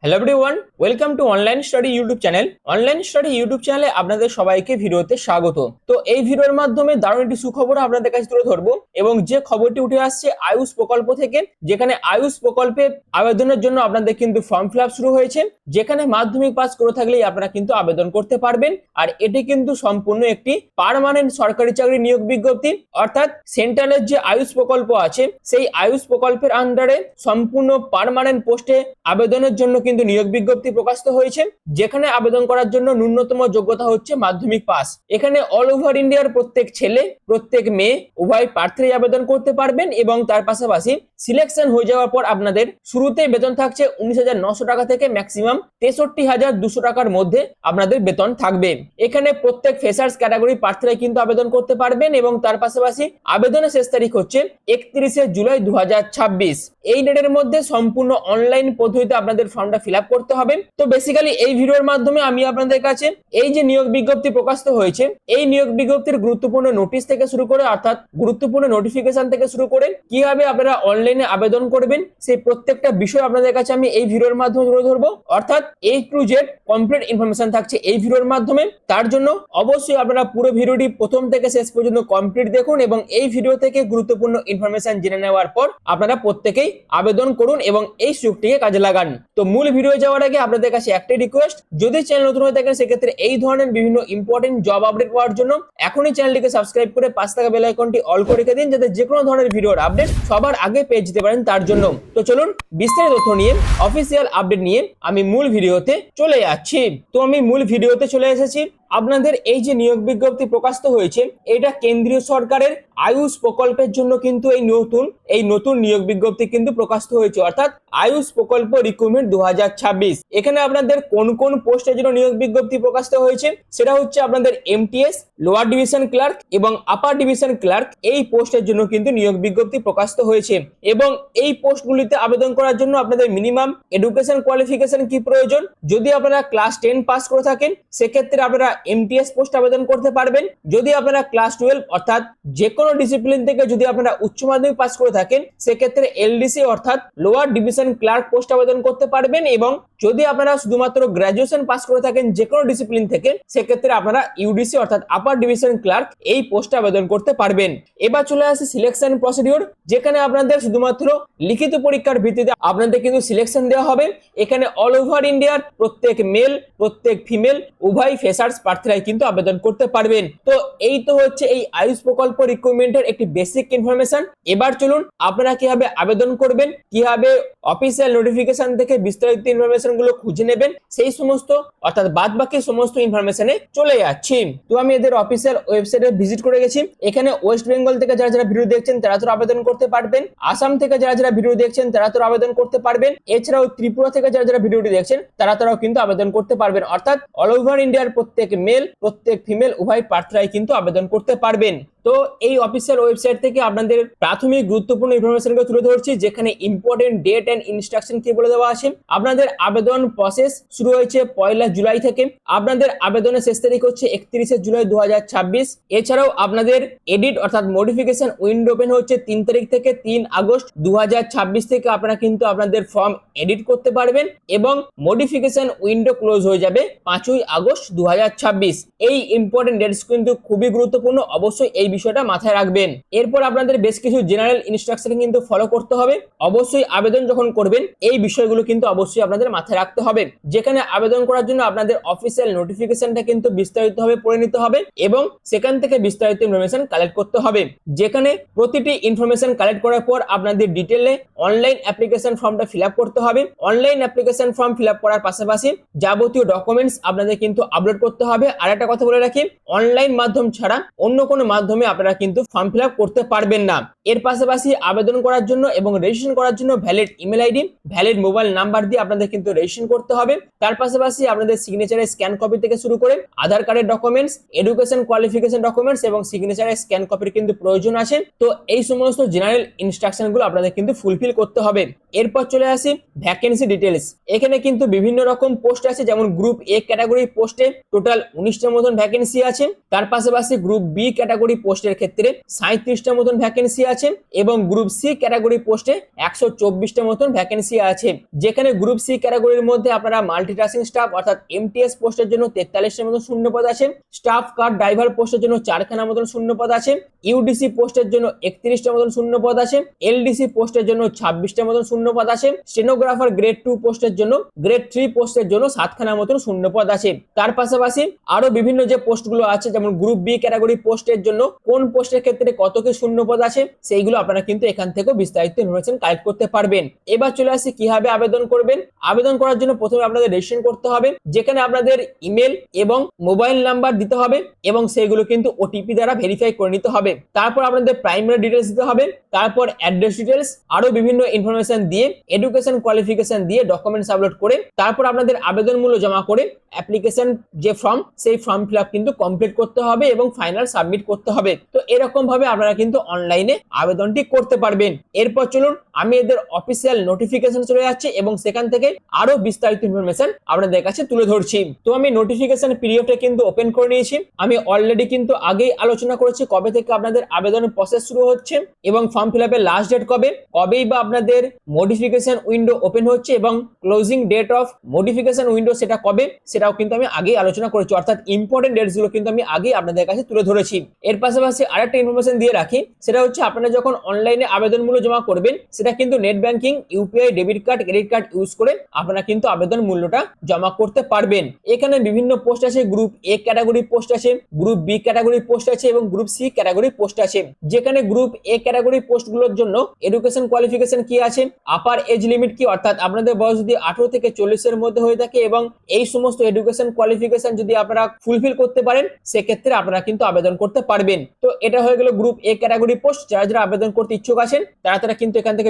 Hello everyone, welcome to online study YouTube channel. Online study YouTube চ্যানেলে আপনাদের সবাইকে ভিডিওতে স্বাগত। তো এই ভিডিওর মাধ্যমে দারুণ একটি সুখবর আপনাদের কাছে তুলে ধরবো, এবং যে খবরটি উঠে আসছে আয়ুষ প্রকল্প থেকে, যেখানে আয়ুষ প্রকল্পে আবেদনের জন্য আপনাদের কিন্তু ফর্ম ফিল আপ শুরু হয়েছে, যেখানে মাধ্যমিক পাস করে থাকলেই আপনারা কিন্তু আবেদন করতে পারবেন। আর এটি কিন্তু সম্পূর্ণ একটি পার্মানেন্ট সরকারি চাকরি নিয়োগ বিজ্ঞপ্তি, অর্থাৎ সেন্ট্রালের যে আয়ুষ প্রকল্প আছে সেই আয়ুষ প্রকল্পের আন্ডারে সম্পূর্ণ পার্মানেন্ট পোস্টে আবেদনের জন্য কিন্তু নিয়োগ বিজ্ঞপ্তি প্রকাশিত হয়েছে, যেখানে আবেদন করার জন্য ন্যূনতম যোগ্যতা হচ্ছে মাধ্যমিক পাস। এখানে অল ওভার ইন্ডিয়ার প্রত্যেক ছেলে প্রত্যেক মেয়ে উভয় প্রার্থী আবেদন করতে পারবেন, এবং তার পাশাপাশি সিলেকশন হয়ে যাওয়ার পর আপনাদের শুরুতেই বেতন থাকছে 19,900 টাকা থেকে ম্যাক্সিমাম 63,200 টাকার মধ্যে আপনাদের বেতন থাকবে। এখানে প্রত্যেক ফ্রেশার্স ক্যাটাগরি প্রার্থীরা কিন্তু আবেদন করতে পারবেন, এবং তার পাশাপাশি আবেদনের শেষ তারিখ হচ্ছে 31শে জুলাই 2026। এই ডেটের মধ্যে সম্পূর্ণ অনলাইন পদ্ধতিতে আপনাদের ফর্মটা ফিল আপ করতে হবে। তো বেসিক্যালি এই ভিডিওর মাধ্যমে আমি আপনাদের কাছে এই যে নিয়োগ বিজ্ঞপ্তি প্রকাশিত হয়েছে, এই নিয়োগ বিজ্ঞপ্তির গুরুত্বপূর্ণ নোটিশ থেকে শুরু করে, অর্থাৎ গুরুত্বপূর্ণ নোটিফিকেশন থেকে শুরু করে কিভাবে আপনারা অনলাইনে আবেদন করবেন, সেই প্রত্যেকটা বিষয় আপনাদের কাছে আমি এই ভিডিওর মাধ্যমে তুলে ধরবো। অর্থাৎ A to Z complete information থাকছে এই ভিডিওর মাধ্যমে। তার জন্য অবশ্যই আপনারা পুরো ভিডিওটি প্রথম থেকে শেষ পর্যন্ত কমপ্লিট দেখুন, এবং এই ভিডিও থেকে গুরুত্বপূর্ণ ইনফরমেশন জেনে নেওয়ার পর আপনারা প্রত্যেকেই আবেদন করুন এবং এই সুযোগটিকে কাজে লাগান। তো মূল ভিডিও যাওয়ার আগে আপনাদের কাছে একটাই রিকোয়েস্ট, যদি চ্যানেল নতুন হয়ে থাকেন সেক্ষেত্রে এই ধরনের বিভিন্ন ইম্পর্টেন্ট জব আপডেট পাওয়ার জন্য এখনই চ্যানেলটিকে সাবস্ক্রাইব করে পাশে থাকা বেল আইকনটি অল করে রেখে দিন, যাতে যে কোনো ধরনের ভিডিওর আপডেট সবার আগে পেয়ে যেতে পারেন তার জন্য। তো চলুন বিস্তারিত তথ্য নিয়ে, অফিসিয়াল আপডেট নিয়ে আমি মূল ভিডিওতে চলে যাচ্ছি। তো আমি মূল ভিডিওতে চলে এসেছি। আপনাদের এই যে নিয়োগ বিজ্ঞপ্তি প্রকাশিত হয়েছে, এটা কেন্দ্রীয় সরকারের আয়ুষ প্রকল্পের জন্য কিন্তু এই নতুন নিয়োগ বিজ্ঞপ্তি কিন্তু প্রকাশিত হয়েছে, অর্থাৎ আয়ুষ প্রকল্প রিক্রুটমেন্ট 2026। এখানে আপনাদের কোন কোন পোস্টের জন্য নিয়োগ বিজ্ঞপ্তি প্রকাশিত হয়েছে সেটা হচ্ছে আপনাদের MTS, লোয়ার ডিভিশন ক্লার্ক এবং আপার ডিভিশন ক্লার্ক, এই পোস্টের জন্য কিন্তু নিয়োগ বিজ্ঞপ্তি প্রকাশিত হয়েছে। এবং এই পোস্টগুলিতে আবেদন করার জন্য আপনাদের মিনিমাম এডুকেশন কোয়ালিফিকেশন কি প্রয়োজন, যদি আপনারা ক্লাস 10 পাস করে থাকেন সেক্ষেত্রে আপনারা MTS পোস্ট আবেদন করতে পারবেন। যদি আপনারা ক্লাস 12 অর্থাৎ যে কোনো ডিসিপ্লিন থেকে যদি আপনারা উচ্চ মাধ্যমিক পাস করে থাকেন সেক্ষেত্রে LDC অর্থাৎ লোয়ার ডিভিশন ক্লার্ক পোস্ট আবেদন করতে পারবেন, এবং যদি আপনারা শুধুমাত্র গ্র্যাজুয়েশন পাস করে থাকেন যে কোনো ডিসিপ্লিন থেকে সেক্ষেত্রে আপনারা UDC অর্থাৎ আপার ডিভিশন ক্লার্ক এই পোস্টে আবেদন করতে পারবেন। এবার চলে আসে সিলেকশন প্রসিডিওর, যেখানে আপনাদের শুধুমাত্র লিখিত পরীক্ষার ভিত্তিতে আপনাদের কিন্তু সিলেকশন দেওয়া হবে। এখানে অল ওভার ইন্ডিয়ার প্রত্যেক মেল প্রত্যেক ফিমেল উভয় ফ্রেশার্স প্রার্থীরাই কিন্তু আবেদন করতে পারবেন। তো এই তো হচ্ছে এই আয়ুষ প্রকল্প রিক্রুটমেন্টের একটি বেসিক ইনফরমেশন। এবার চলুন আপনারা কিভাবে আবেদন করবেন, কিভাবে অফিসিয়াল নোটিফিকেশন থেকে বিস্তারিত ইনফরমেশন গুলো খুঁজে নেবেন, সেই সমস্ত অর্থাৎ বাদ বাকি সমস্ত ইনফরমেশনে চলে যাচ্ছি। তো আমি এদের অফিসিয়াল ওয়েবসাইটে ভিজিট করে গেছি। এখানে ওয়েস্ট বেঙ্গল থেকে যারা ভিডিও দেখছেন তারা তো আবেদন করতে পারবেন, আসাম থেকে যারা ভিডিও দেখছেন তারা তো আবেদন করতে পারবেন, এছাড়াও ত্রিপুরা থেকে যারা ভিডিওটি দেখছেন তারাও কিন্তু আবেদন করতে পারবেন। অর্থাৎ অল ওভার ইন্ডিয়ার প্রত্যেক মেল প্রত্যেক ফিমেল উভয় প্রার্থীরাই কিন্তু আবেদন করতে পারবেন। তো এই অফিসিয়াল ওয়েবসাইট থেকে আপনাদের প্রাথমিক গুরুত্বপূর্ণ ইনফরমেশনগুলো তুলে ধরছি, যেখানে ইম্পর্টেন্ট ডেট এন্ড ইনস্ট্রাকশন কি বলে দেওয়া আছে। আপনাদের আবেদন প্রসেস শুরু হয়েছে 1 জুলাই থেকে, আপনাদের আবেদনের শেষ তারিখ হচ্ছে 31শে জুলাই 2026। এছাড়াও আপনাদের এডিট অর্থাৎ মডিফিকেশন উইন্ডো ওপেন হচ্ছে 3 তারিখ থেকে 3 আগস্ট 2026 থেকে আপনারা কিন্তু আপনাদের ফর্ম এডিট করতে পারবেন, এবং মডিফিকেশন উইন্ডো ক্লোজ হয়ে যাবে 5ই আগস্ট 2026। এই ইম্পর্টেন্ট ডেটস কিন্তু খুবই গুরুত্বপূর্ণ, অবশ্যই এই বিষয়টা মাথায় রাখবেন। এরপর আপনাদের বেশ কিছু জেনারেল ইনস্ট্রাকশন কিন্তু ফলো করতে হবে। অবশ্যই আবেদন যখন করবেন এই বিষয়গুলো কিন্তু অবশ্যই আপনাদের মাথায় রাখতে হবে, যেখানে আবেদন করার জন্য আপনাদের অফিসিয়াল নোটিফিকেশনটা কিন্তু বিস্তারিতভাবে পড়ে নিতে হবে, এবং সেখান থেকে বিস্তারিত ইনফরমেশন কালেক্ট করতে হবে, যেখানে প্রতিটি ইনফরমেশন কালেক্ট করার পর আপনাদের ডিটেইলে অনলাইন অ্যাপ্লিকেশন ফর্মটা ফিল আপ করতে হবে। Online application form fill up করার পাশাপাশি যাবতীয় ডকুমেন্টস আপনাদের কিন্তু আপলোড করতে হবে। আর একটা কথা বলে রাখি, অনলাইন মাধ্যম ছাড়া অন্য কোনো মাধ্যমে আপনারা কিন্তু ফর্ম ফিল আপ করতে পারবেন না। এর পাশাপাশি আবেদন করার জন্য এবং রেজিস্ট্রেশন করার জন্য valid email ID valid mobile number দিয়ে আপনাদের কিন্তু রেজিস্ট্রেশন করতে হবে। তার পাশাপাশি আপনাদের সিগনেচারের স্ক্যান কপি থেকে শুরু করে আধার কার্ডের ডকুমেন্টস, এডুকেশন কোয়ালিফিকেশন ডকুমেন্টস এবং সিগনেচারের স্ক্যান কপির কিন্তু প্রয়োজন আছে। তো এই সমস্ত জেনারেল ইনস্ট্রাকশন গুলো আপনাদের কিন্তু ফুলফিল করতে হবে। এরপর চলে আসি ভ্যাকেন্সি ডিটেলস। এখানে কিন্তু বিভিন্ন রকম পোস্ট আছে, যেমন গ্রুপ এ ক্যাটাগরি পোস্টে টোটাল 19টার মতন ভ্যাকেন্সি আছে, তার পাশাপাশি গ্রুপ বি ক্যাটাগরি পোস্টের ক্ষেত্রে 37টার মতন ভ্যাকেন্সি আছে এবং গ্রুপ সি ক্যাটাগরি পোস্টে 124টার মতন ভ্যাকেন্সি আছে। যেখানে গ্রুপ সি ক্যাটাগরির মধ্যে আপনারা মাল্টিটাস্কিং স্টাফ অর্থাৎ এমটিএস পোস্টের জন্য 43টার মতন শূন্যপদ আছে, স্টাফ কার ড্রাইভার পোস্টের জন্য 4খানা মতন শূন্যপদ আছে, ইউডিসি পোস্টের জন্য 31টার মতন শূন্যপদ আছে, এলডিসি পোস্টের জন্য 26টার মতন শূন্যপদ আছে, স্টেনোগ্রাফার গ্রেড 2 পোস্টের জন্য, গ্রেড 3 পোস্টের জন্য 7খানা মতন শূন্যপদ আছে। তার পাশাপাশি আরো বিভিন্ন যে পোস্টগুলো আছে, যেমন গ্রুপ বি ক্যাটাগরি পোস্টের জন্য কোন পোস্টের ক্ষেত্রে কত কি শূন্যপদ আছে সেইগুলো আপনারা কিন্তু এখান থেকে বিস্তারিত ইনফরমেশন কালেক্ট করতে পারবেন। এবার চলে আসি কিভাবে আবেদন করবেন। আবেদন করার জন্য প্রথমে আপনাদের রেজিস্ট্রেশন করতে হবে, যেখানে আপনাদের ইমেল এবং মোবাইল নাম্বার দিতে হবে এবং সেগুলো কিন্তু ওটিপি দ্বারা ভেরিফাই করে নিতে হবে। তারপর আপনাদের প্রাইমারি ডিটেলস দিতে হবে, তারপর অ্যাড্রেস ডিটেলস, আরো বিভিন্ন ইনফরমেশন দিয়ে, এডুকেশন কোয়ালিফিকেশন দিয়ে ডকুমেন্টস আপলোড করে তারপর আপনাদের আবেদন মূল্য জমা করে অ্যাপ্লিকেশন যে ফর্ম সেই ফর্ম ফিল আপ কিন্তু কমপ্লিট করতে হবে এবং ফাইনাল সাবমিট করতে হবে। তো এরকম ভাবে আপনারা কিন্তু অনলাইনে আবেদনটি করতে পারবেন। এরপর চলুন আমি এদের অফিসিয়াল নোটিফিকেশন চলে যাচ্ছে এবং সেখান থেকে আরো বিস্তারিত ইনফরমেশন আপনাদের কাছে তুলে ধরছি। তো আমি নোটিফিকেশন পিডিএফটা কিন্তু ওপেন করে নিয়েছি। আমি অলরেডি কিন্তু আগেই আলোচনা করেছি কবে থেকে আপনাদের আবেদনের প্রসেস শুরু হচ্ছে এবং ফর্ম ফিল আপের লাস্ট ডেট কবেই বা আপনাদের মডিফিকেশন উইন্ডো ওপেন হচ্ছে এবং closing date of modification window সেটা কবে সেটাও কিন্তু আমি আগেই আলোচনা করেছি, অর্থাৎ ইম্পর্টেন্ট ডেটস গুলো কিন্তু আমি আগেই আপনাদের কাছে তুলে ধরেছি। এর পাশাপাশি আরেকটা ইনফরমেশন দিয়ে রাখি, সেটা হচ্ছে আপনারা যখন অনলাইনে আবেদন মূল্য জমা করবেন সেটা কিন্তু net banking, UPI, debit card, credit card use করে আপনারা কিন্তু আবেদন মূল্যটা জমা করতে পারবেন। এখানে বিভিন্ন পোস্ট আছে, গ্রুপ এ ক্যাটাগরি পোস্ট আছে, গ্রুপ বি ক্যাটাগরি পোস্ট আছে এবং গ্রুপ সি ক্যাটাগরি পোস্ট আছে। যেখানে গ্রুপ এ ক্যাটাগরি পোস্টগুলোর জন্য এডুকেশন কোয়ালিফিকেশন কি আছে, আপার এজ লিমিট কি, অর্থাৎ আপনাদের বয়স যদি 18 থেকে 40 এর মধ্যে হয়ে থাকে এবং এই সমস্ত এডুকেশন কোয়ালিফিকেশন যদি আপনারা ফুলফিল করতে পারেন সেক্ষেত্রে আপনারা কিন্তু আবেদন করতে পারবেন। তো এটা হয়ে গেল গ্রুপ এ ক্যাটাগরি পোস্ট। যারা যারা আবেদন করতে ইচ্ছুক আছেন তারা কিন্তু এখান থেকে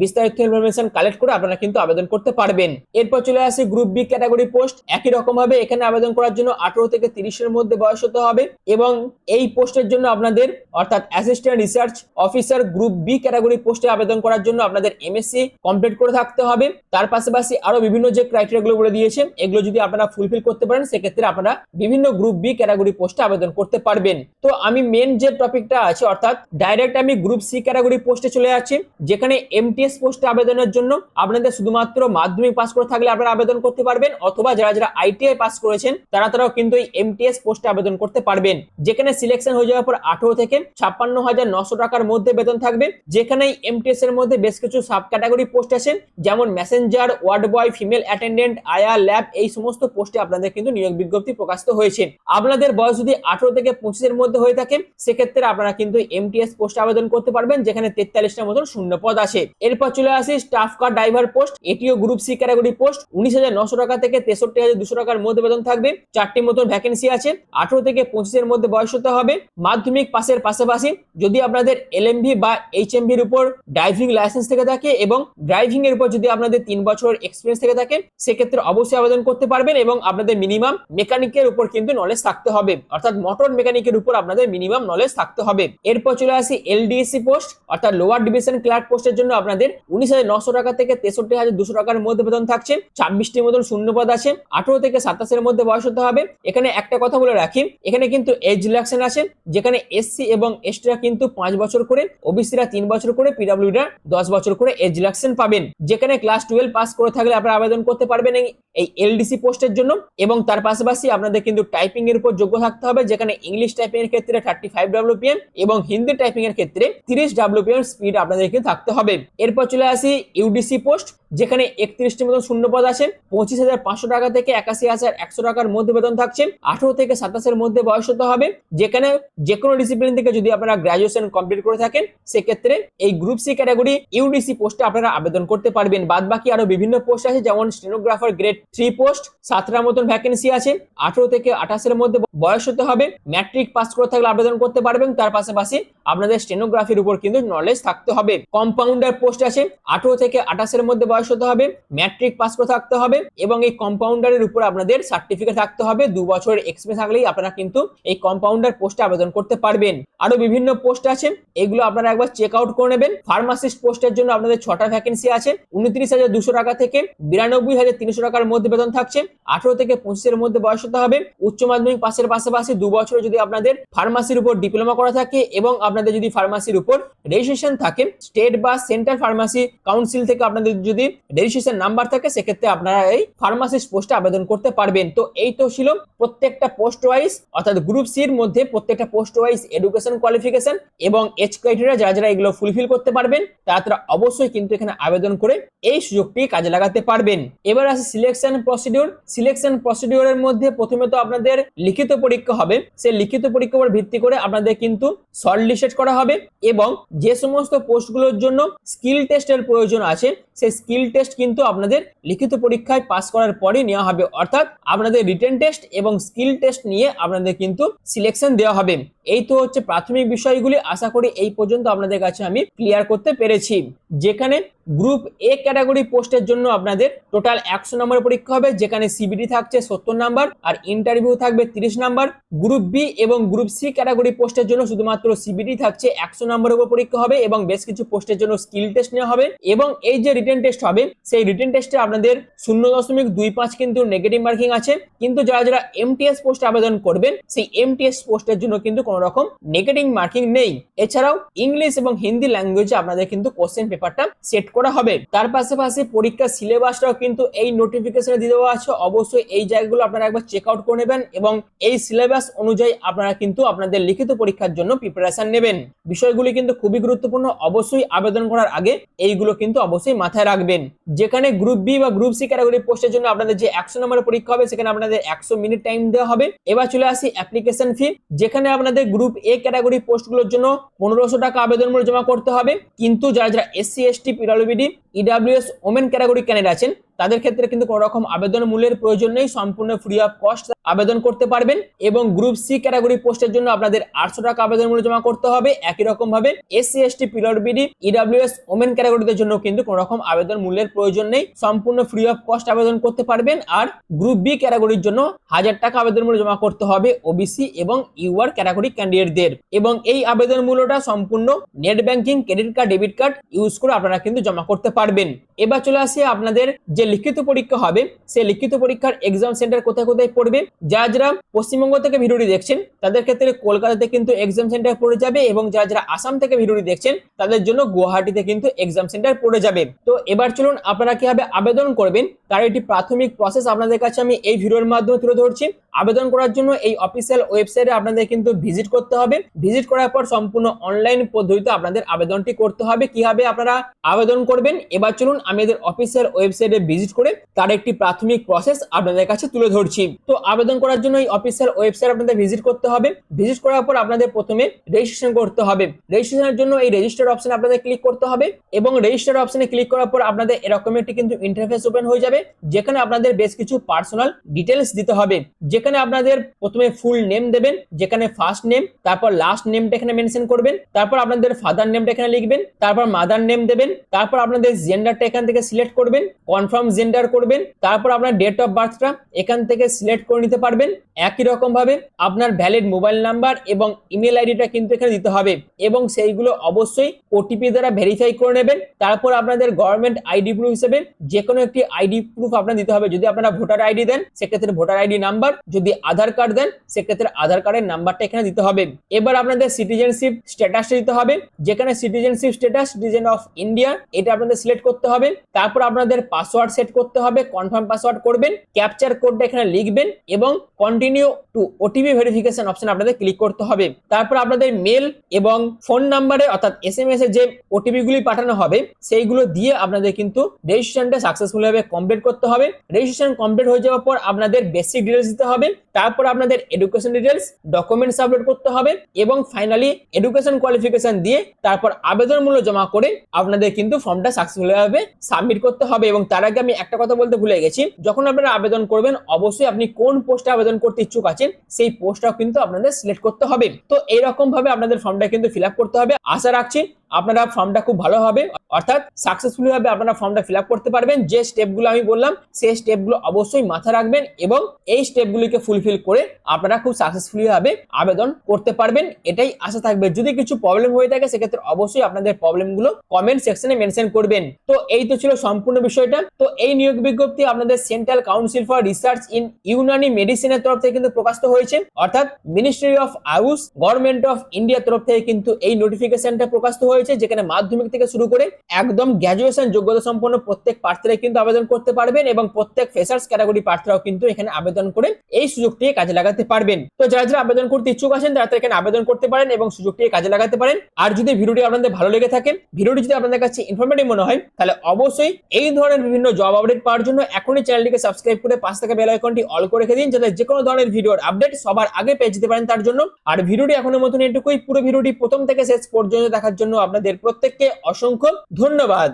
বিস্তারিত ইনফরমেশন কালেক্ট করে আপনারা কিন্তু আবেদন করতে পারবেন। এরপর চলে আসি গ্রুপ বি ক্যাটাগরি পোস্ট। একই রকম ভাবে এখানে আবেদন করার জন্য 18 থেকে 30 এর মধ্যে বয়স হতে হবে এবং এই পোস্টের জন্য আপনাদের অর্থাৎ assistant research officer group B category পোস্টে আবেদন করার জন্য আপনাদের এমএসসি কমপ্লিট করে থাকতে হবে। তার পাশাপাশি আরো বিভিন্ন যে ক্রাইটেরিয়া গুলো বলে দিয়েছে এগুলো যদি আপনারা ফুলফিল করতে পারেন সেক্ষেত্রে আপনারা বিভিন্ন গ্রুপ বি ক্যাটাগরি পোস্টে আবেদন করতে পারবেন। তো আমি মেন যে টপিকটা আছে অর্থাৎ ডাইরেক্ট আমি গ্রুপ সি ক্যাটাগরি পোস্টে চলে যাচ্ছি, যেখানে এমটিএস পোস্টে আবেদনের জন্য আপনাদের শুধুমাত্র মাধ্যমিক পাস করে থাকলে আপনারা আবেদন করতে পারবেন, অথবা যারা যারা আইটিআই পাস করেছেন তারাও কিন্তু এই এমটিএস পোস্টে আবেদন করতে পারবেন। যেখানে সিলেকশন হয়ে যাওয়ার পর 18 থেকে 56,900 টাকার মধ্যে বেতন থাকবে। যেখানে এমটিএস এর মধ্যে বেশ কিছু সাব ক্যাটাগরি পোস্ট আছে, যেমন Messenger, ward boy, female attendant, আয়া, ল্যাব, এই সমস্ত পোস্টে আপনাদের কিন্তু নিয়োগ বিজ্ঞপ্তি প্রকাশিত হয়েছে। আপনাদের বয়স যদি 18 থেকে 25 এর মধ্যে হয়ে থাকে সেক্ষেত্রে আপনারা কিন্তু এমটিএস পোস্টে আবেদন করতে পারবেন, যেখানে 43টার মতন শূন্য পদ আছে। এরপর চলে আসি স্টাফ কার ড্রাইভার পোস্ট। এটিও গ্রুপ সি ক্যাটাগরি পোস্ট। 19,900 টাকা থেকে 63,200 টাকার মধ্যে বেতন থাকবে। 4টি মতন ভ্যাকেন্সি আছে। 18 থেকে 25 এর মধ্যে বয়স হতে হবে। মাধ্যমিক পাসের পাশাপাশি যদি আপনাদের এলএমভি বা এইচএমভি এর উপর ড্রাইভিং লাইসেন্স থেকে থাকে এবং ড্রাইভিং এর উপর যদি আপনাদের 3 বছরের এক্সপিরিয়েন্স থেকে থাকে সেক্ষেত্রে অবশ্যই আবেদন করতে পারবেন এবং আপনাদের মিনিমাম মেকানিকের উপর কিন্তু নলেজ থাকতে হবে, অর্থাৎ মোটর মেকানিকের উপর আপনাদের মিনিমাম নলেজ থাকতে হবে। এরপর চলে আসি এলডিএসি পোস্ট অর্থাৎ লোয়ার ডিভিশন ক্লার্ক পোস্টের জন্য আপনাদের 19,900 টাকা থেকে 63,200 টাকার মধ্যে বেতন থাকছে। 26টি মতন শূন্যপদ আছে। 18 থেকে 27 এর মধ্যে বয়স হতে হবে। এখানে একটা কথা বলে রাখি, এখানে কিন্তু এজ রিল্যাক্সেশন আছে, যেখানে এসসি এবং এসটিরা কিন্তু 5 বছর করে, ওবিসিরা 3 বছর করে, পিডব্লিউডিরা 10 বছর করে এজ রিল্যাক্সেশন পাবেন। যেখানে ক্লাস 12 পাস করে থাকলে আপনারা আবেদন করতে পারবেন এই এলডিসি পোস্টের জন্য এবং তার পাশাপাশি আপনাদের কিন্তু টাইপিং এর উপর যোগ্য থাকতে হবে, যেখানে ইংলিশ টাইপিং এর ক্ষেত্রে 35 ডব্লিউপিএম এবং হিন্দি টাইপিং এর ক্ষেত্রে 30 ডব্লিউপিএম স্পিড আপনাদের কিন্তু থাকতে হবে। এরপর চলে আসি ইউডিসি পোস্ট, যেখানে 31টি মতন শূন্যপদ আছে। 25,500 টাকা থেকে 81,100 টাকার মধ্যে বেতন থাকছে। 18 থেকে 27 এর মধ্যে বয়স হতে হবে। যেখানে যে কোনো ডিসিপ্লিন থেকে যদি আপনারা গ্রাজুয়েশন কমপ্লিট করে থাকেন সেক্ষেত্রে এই গ্রুপ সি ক্যাটাগরি ইউডিসি পোস্টে আপনারা আবেদন করতে পারবেন। বাদ বাকি আরো বিভিন্ন পোস্ট আছে, যেমন স্টেনোগ্রাফার গ্রেড 3 পোস্ট 7টার মতন ভ্যাকেন্সি আছে। 18 থেকে 28 এর মধ্যে বয়স হতে হবে। ম্যাট্রিক পাস করে থাকলে আবেদন করতে পারবেন। তার পাশাপাশি আপনাদের স্টেনোগ্রাফির উপর কিন্তু নলেজ থাকতে হবে। কম্পাউন্ডার পোস্ট আছে। 18 থেকে 28 এর মধ্যে বয়স হতে হবে, ম্যাট্রিক পাস করে থাকতে হবে এবং এই কম্পাউন্ডারের উপর আপনাদের সার্টিফিকেট থাকতে হবে। 2 বছরের এক্সপিরিয়েন্স থাকলেই আপনারা কিন্তু এই কম্পাউন্ডার পোস্টে আবেদন করতে পারবেন। আরো বিভিন্ন পোস্ট আছে, এগুলো আপনারা একবার চেক আউট করে নেবেন। ফার্মাসিস্ট পোস্টের জন্য আপনাদের 6টা ভ্যাকেন্সি আছে। 29,200 টাকা থেকে 92,300 টাকার মধ্যে বেতন থাকছে। 18 থেকে 25 এর মধ্যে বয়স হতে হবে। উচ্চ মাধ্যমিক পাশের পাশাপাশি 2 বছরে যদি আপনাদের ফার্মাসির উপর ডিপ্লোমা করা থাকে এবং আপনাদের যদি ফার্মাসির উপর রেজিস্ট্রেশন থাকে, স্টেট বা সেন্ট্রাল ফার্মাসি কাউন্সিল থেকে আপনাদের যদি রেজিস্ট্রেশন নাম্বার থাকে, সেক্ষেত্রে আপনারা এই ফার্মাসিস্ট পোস্টে আবেদন করতে পারবেন। তো এই তো ছিল প্রত্যেকটা পোস্ট ওয়াইজ, অর্থাৎ গ্রুপ সি এর মধ্যে প্রত্যেকটা পোস্ট ওয়াইজ এডুকেশন কোয়ালিফিকেশন এবং এজ ক্রাইটেরিয়া যারা যারা এগুলো ফুলফিল করতে পারবেন তারা অবশ্যই কিন্তু এখানে আবেদন করে এই সুযোগটি কাজে লাগাতে পারবেন। এবার আসে সিলেকশন প্রসিডিউর। সিলেকশন প্রসিডিউরের মধ্যে প্রথমে তো আপনাদের লিখিত পরীক্ষা হবে। সেই লিখিত পরীক্ষার উপর ভিত্তি করে আপনাদের কিন্তু শর্ট লিস্টেড করা হবে এবং যে সমস্ত পোস্টগুলোর জন্য স্কিল টেস্টের প্রয়োজন আছে সেই স্কিল টেস্ট কিন্তু আপনাদের লিখিত পরীক্ষায় পাস করার পরে নেওয়া হবে। অর্থাৎ আপনাদের রিটেন টেস্ট এবং স্কিল টেস্ট নিয়ে আপনাদের কিন্তু সিলেকশন দেওয়া হবে। এই তো হচ্ছে প্রাথমিক বিষয়গুলি। আশা করি এই পর্যন্ত আপনাদের কাছে আমি ক্লিয়ার করতে পেরেছি। যেখানে গ্রুপ এ ক্যাটাগরি পোস্টের জন্য আপনাদের টোটাল 100 নম্বরের পরীক্ষা হবে, যেখানে সিবিটি থাকছে 70 নাম্বার আর ইন্টারভিউ থাকবে 30 নাম্বার। গ্রুপ বি এবং গ্রুপ সি ক্যাটাগরি পোস্টের জন্য শুধুমাত্র সিবিটি থাকছে 100 নম্বরের উপর পরীক্ষা হবে এবং বেশ কিছু পোস্টের জন্য স্কিল টেস্ট নেওয়া হবে এবং এই যে রিটেন টেস্ট হবে সেই রিটেন টেস্টে আপনাদের 0.25 কিন্তু নেগেটিভ মার্কিং আছে। কিন্তু যারা যারা এমটিএস পোস্টে আবেদন করবেন সেই এমটিএস পোস্টের জন্য কিন্তু কোনো রকম নেগেটিভ মার্কিং নেই। এছাড়াও ইংলিশ এবং হিন্দি ল্যাঙ্গুয়েজে আপনাদের কিন্তু কোশ্চেন পেপারটা সেট করা হবে। তার পাশাপাশি পরীক্ষার সিলেবাসটাও কিন্তু এই নোটিফিকেশনে দিয়ে দেওয়া আছে। অবশ্যই এই জায়গাগুলো আপনারা একবার চেক আউট করে নেবেন এবং এই সিলেবাস অনুযায়ী আপনারা কিন্তু আপনাদের লিখিত পরীক্ষার জন্য প্রিপারেশন নেবেন। বিষয়গুলি কিন্তু খুবই গুরুত্বপূর্ণ। অবশ্যই আবেদন করার আগে এইগুলো কিন্তু অবশ্যই মাথায় রাখবেন। যেখানে গ্রুপ বি বা গ্রুপ সি ক্যাটাগরি পোস্টের জন্য আপনাদের যে 100 নম্বরের পরীক্ষা হবে সেখানে আপনাদের 100 মিনিট টাইম দেওয়া হবে। এবার চলে আসি অ্যাপ্লিকেশন ফি। যেখানে আপনাদের গ্রুপ এ ক্যাটাগরি পোস্টগুলোর জন্য 1500 টাকা আবেদন মূল্য জমা করতে হবে। কিন্তু যারা যারা SC ST PWD EWS women category candidate আছেন তাদের ক্ষেত্রে কিন্তু কোনো রকম আবেদন মূল্যের প্রয়োজন নেই, সম্পূর্ণ ফ্রি অফ কস্ট আবেদন করতে পারবেন। এবং গ্রুপ সি ক্যাটাগরি পোস্টের জন্য আপনাদের 800 টাকা আবেদন মূল্য জমা করতে হবে। একই রকম ভাবে SC ST PWD EWS women ক্যাটাগরিদের জন্য কিন্তু কোনো রকম আবেদন মূল্যের প্রয়োজন নেই, সম্পূর্ণ ফ্রি অফ কস্ট আবেদন করতে পারবেন। আর গ্রুপ বি ক্যাটাগরির জন্য 1000 টাকা আবেদন মূল্য জমা করতে হবে ওবিসি এবং ইউআর ক্যাটাগরি ক্যান্ডিডেটদের। এবং এই আবেদন মূল্যটা সম্পূর্ণ net banking, credit card, debit card use করে আপনারা কিন্তু জমা করতে পারবেন। এবার চলে আসি আপনাদের যে লিখিত পরীক্ষা হবে সেই লিখিত পরীক্ষার এক্সাম সেন্টার কোথায় কোথায় পড়বে। যারা যারা পশ্চিমবঙ্গ থেকে ভিডিওটি দেখছেন তাদের ক্ষেত্রে কলকাতাতে কিন্তু এক্সাম সেন্টার পড়ে যাবে এবং যারা যারা আসাম থেকে ভিডিওটি দেখছেন তাদের জন্য গুয়াহাটিতে কিন্তু এক্সাম সেন্টার পড়ে যাবে। তো এবার চলুন আপনারা কিভাবে আবেদন করবেন তার একটি প্রাথমিক প্রসেস আপনাদের কাছে আমি এই ভিডিওর মাধ্যমে তুলে ধরছি। আবেদন করার জন্য এই অফিসিয়াল ওয়েবসাইটে আপনাদের কিন্তু ভিজিট করতে হবে। ভিজিট করার পর সম্পূর্ণ অনলাইন পদ্ধতিতে আপনাদের আবেদনটি করতে হবে। কিভাবে আপনারা আবেদন করবেন এবার চলুন আমি এদের অফিসিয়াল ওয়েবসাইটে ভিজিট করে তার একটি প্রাথমিক প্রসেস আপনাদের কাছে তুলে ধরছি। তো আবেদন করার জন্য এই অফিসিয়াল ওয়েবসাইট আপনাদের ভিজিট করতে হবে। ভিজিট করার পর আপনাদের প্রথমে রেজিস্ট্রেশন করতে হবে। রেজিস্ট্রেশনের জন্য এই রেজিস্টার অপশনে আপনাদের ক্লিক করতে হবে এবং রেজিস্টার অপশনে ক্লিক করার পর আপনাদের এরকম একটি কিন্তু ইন্টারফেস ওপেন হয়ে যাবে, যেখানে আপনাদের বেশ কিছু পার্সোনাল ডিটেইলস দিতে হবে। যেখানে আপনাদের প্রথমে ফুল নেম দেবেন, যেখানে ফার্স্ট নেম, তারপর লাস্ট নেমটা এখানে মেনশন করবেন, তারপর আপনাদের ফাদার নেমটা এখানে লিখবেন, তারপর মাদার নেম দেবেন, তারপর আপনাদের জেন্ডারটা এখান থেকে সিলেক্ট করবেন, কনফার্ম জেন্ডার করবেন, তারপর আপনার ডেট অফ বার্থটা এখান থেকে সিলেক্ট করে নিতে পারবেন। একই রকম ভাবে আপনার ভ্যালিড মোবাইল নাম্বার এবং ইমেল আইডিটা কিন্তু এখানে দিতে হবে এবং সেইগুলো অবশ্যই ওটিপি দ্বারা ভেরিফাই করে নেবেন। তারপর আপনাদের গভর্নমেন্ট আইডি প্রুফ হিসেবে যে কোনো একটি আইডি প্রুফ আপনার দিতে হবে। যদি আপনারা ভোটার আইডি দেন সেক্ষেত্রে ভোটার আইডি নাম্বার, যদি আধার কার্ড দেন সেক্ষেত্রে আধার কার্ডের নাম্বারটা এখানে দিতে হবে। এবার আপনাদের সিটিজেনশিপ স্ট্যাটাসটা দিতে হবে, যেখানে citizenship status citizen of India এটা আপনাদের সিলেক্ট করতে হবে। তারপর আপনাদের পাসওয়ার্ড সেট করতে হবে, কনফার্ম পাসওয়ার্ড করবেন, ক্যাপচার কোডটা এখানে লিখবেন এবং continue to OTP verification option আপনাদের ক্লিক করতে হবে। তারপর আপনাদের মেল এবং ফোন নাম্বারে অর্থাৎ এসএমএস এ যে ওটিপি গুলি পাঠানো হবে সেইগুলো দিয়ে আপনাদের কিন্তু রেজিস্ট্রেশনটা সাকসেসফুল ভাবে কমপ্লিট করতে হবে। রেজিস্ট্রেশন কমপ্লিট হয়ে যাওয়ার পর আপনাদের বেসিক ডিটেইলস দিতে হবে হবে, তারপর আপনাদের এডুকেশন ডিটেলস, ডকুমেন্টস আপলোড করতে হবে এবং ফাইনালি এডুকেশন কোয়ালিফিকেশন দিয়ে তারপর আবেদন মূল্য জমা করে আপনাদের কিন্তু ফর্মটা সাকসেসফুল ভাবে সাবমিট করতে হবে। এবং তার আগে আমি একটা কথা বলতে ভুলে গেছি, যখন আপনারা আবেদন করবেন অবশ্যই আপনি কোন পোস্টে আবেদন করতে ইচ্ছুক আছেন সেই পোস্টটাও কিন্তু আপনাদের সিলেক্ট করতে হবে। তো এইরকম ভাবে আপনাদের ফর্মটা কিন্তু ফিল আপ করতে হবে। আশা রাখছি আপনারা ফর্মটা খুব ভালো হবে, অর্থাৎ সাকসেসফুলি ভাবে আপনারা ফর্মটা ফিল আপ করতে পারবেন। যে স্টেপগুলো আমি বললাম সেই স্টেপগুলো অবশ্যই মাথায় রাখবেন এবং এই স্টেপগুলিকে ফুলফিল করে আপনারা খুব সাকসেসফুলি ভাবে আবেদন করতে পারবেন, এটাই আশা থাকবে। যদি কিছু প্রবলেম হয়ে থাকে সেক্ষেত্রে অবশ্যই আপনাদের প্রবলেমগুলো কমেন্ট সেকশনে মেনশন করবেন। তো এই তো ছিল সম্পূর্ণ বিষয়টা। তো এই নিয়োগ বিজ্ঞপ্তি আপনাদের central council for research in Unani মেডিসিনের তরফ থেকে কিন্তু প্রকাশিত হয়েছে, অর্থাৎ ministry of Ayush government of ইন্ডিয়ার তরফ থেকে কিন্তু এই নোটিফিকেশনটা প্রকাশিত হয়েছে, যেখানে মাধ্যমিক থেকে শুরু করে একদম গ্র্যাজুয়েশন যোগ্যতা সম্পন্ন প্রত্যেক প্রার্থীরা কিন্তু আবেদন করতে পারবেন এবং প্রত্যেক ফ্রেশার্স ক্যাটাগরি প্রার্থীরাও কিন্তু এখানে আবেদন করে এই সুযোগটি কাজে লাগাতে পারবেন। তো যারা যারা আবেদন করতে ইচ্ছুক আছেন তারা এখানে আবেদন করতে পারেন এবং সুযোগটি কাজে লাগাতে পারেন। আর যদি ভিডিওটি আপনাদের ভালো লেগে থাকে, ভিডিওটি যদি আপনাদের কাছে ইনফরমেটিভ মনে হয়, তাহলে অবশ্যই এই ধরনের বিভিন্ন জব আপডেট পাওয়ার জন্য এখনই চ্যানেলটিকে সাবস্ক্রাইব করে পাশে থাকা বেল আইকনটি অল করে রেখে দিন, যাতে যে কোনো ধরনের ভিডিওর আপডেট সবার আগে পেয়ে যেতে পারেন তার জন্য। আর ভিডিওটি এখনের মতন এটুকুই। পুরো ভিডিওটি প্রথম থেকে শেষ পর্যন্ত দেখার জন্য আপনাদের প্রত্যেককে অসংখ্য ধন্যবাদ।